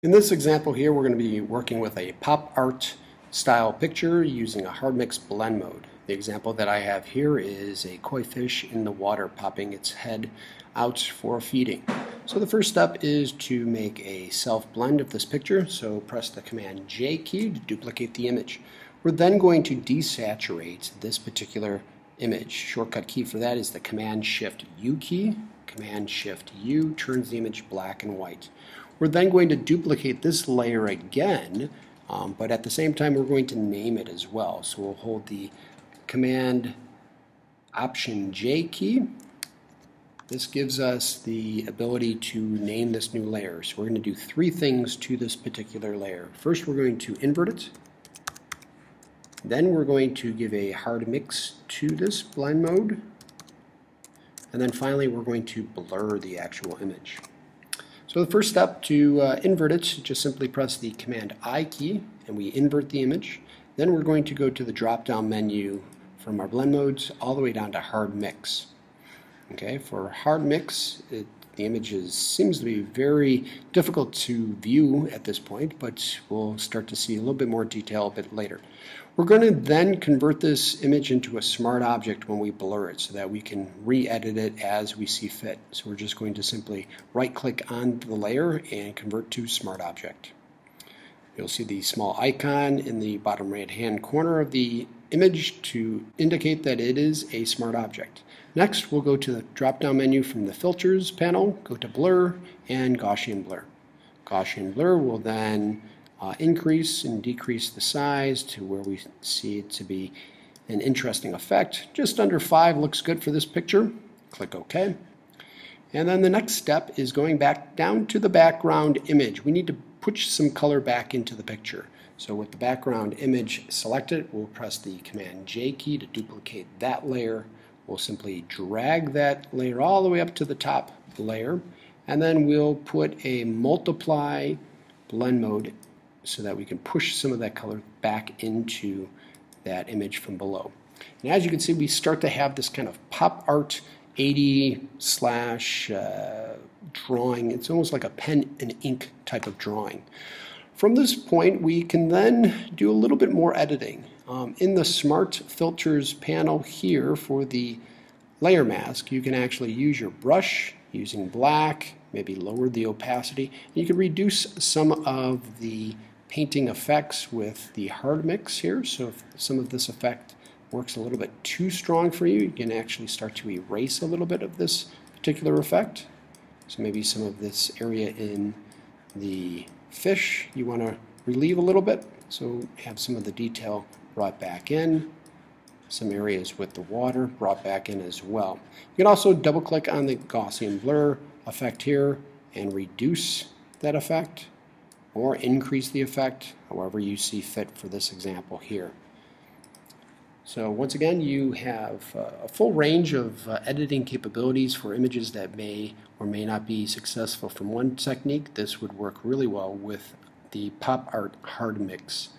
In this example here, we're going to be working with a pop art style picture using a hardmix blend mode. The example that I have here is a koi fish in the water popping its head out for feeding. So the first step is to make a self blend of this picture. So press the Command J key to duplicate the image. We're then going to desaturate this particular image. Shortcut key for that is the Command Shift U key. Command Shift U turns the image black and white. We're then going to duplicate this layer again, but at the same time we're going to name it as well. So we'll hold the Command Option J key. This gives us the ability to name this new layer. So we're going to do three things to this particular layer. First, we're going to invert it. Then we're going to give a hard mix to this blend mode. And then finally, we're going to blur the actual image. So the first step to invert it, just simply press the Command I key and we invert the image. Then we're going to go to the drop-down menu from our blend modes all the way down to hard mix. Okay, for hard mix, the image seems to be very difficult to view at this point, but we'll start to see a little bit more detail a bit later. We're going to then convert this image into a smart object when we blur it so that we can re-edit it as we see fit. So we're just going to simply right-click on the layer and convert to smart object. You'll see the small icon in the bottom right-hand corner of the image to indicate that it is a smart object. Next, we'll go to the drop-down menu from the Filters panel, go to Blur and Gaussian Blur. Gaussian Blur will then increase and decrease the size to where we see it to be an interesting effect. Just under 5 looks good for this picture. Click OK. And then the next step is going back down to the background image. We need to push some color back into the picture. So with the background image selected, we'll press the Command J key to duplicate that layer. We'll simply drag that layer all the way up to the top layer, and then we'll put a multiply blend mode so that we can push some of that color back into that image from below. And as you can see, we start to have this kind of pop art 80 slash drawing. It's almost like a pen and ink type of drawing. From this point, we can then do a little bit more editing. In the Smart Filters panel here for the layer mask, you can actually use your brush using black, maybe lower the opacity, and you can reduce some of the painting effects with the hard mix here. So if some of this effect works a little bit too strong for you, you can actually start to erase a little bit of this particular effect. So maybe some of this area in the fish you want to relieve a little bit, so have some of the detail brought back in, some areas with the water brought back in as well. You can also double click on the Gaussian blur effect here and reduce that effect or increase the effect, however you see fit for this example here. So once again, you have a full range of editing capabilities for images that may or may not be successful from one technique. This would work really well with the pop art hard mix.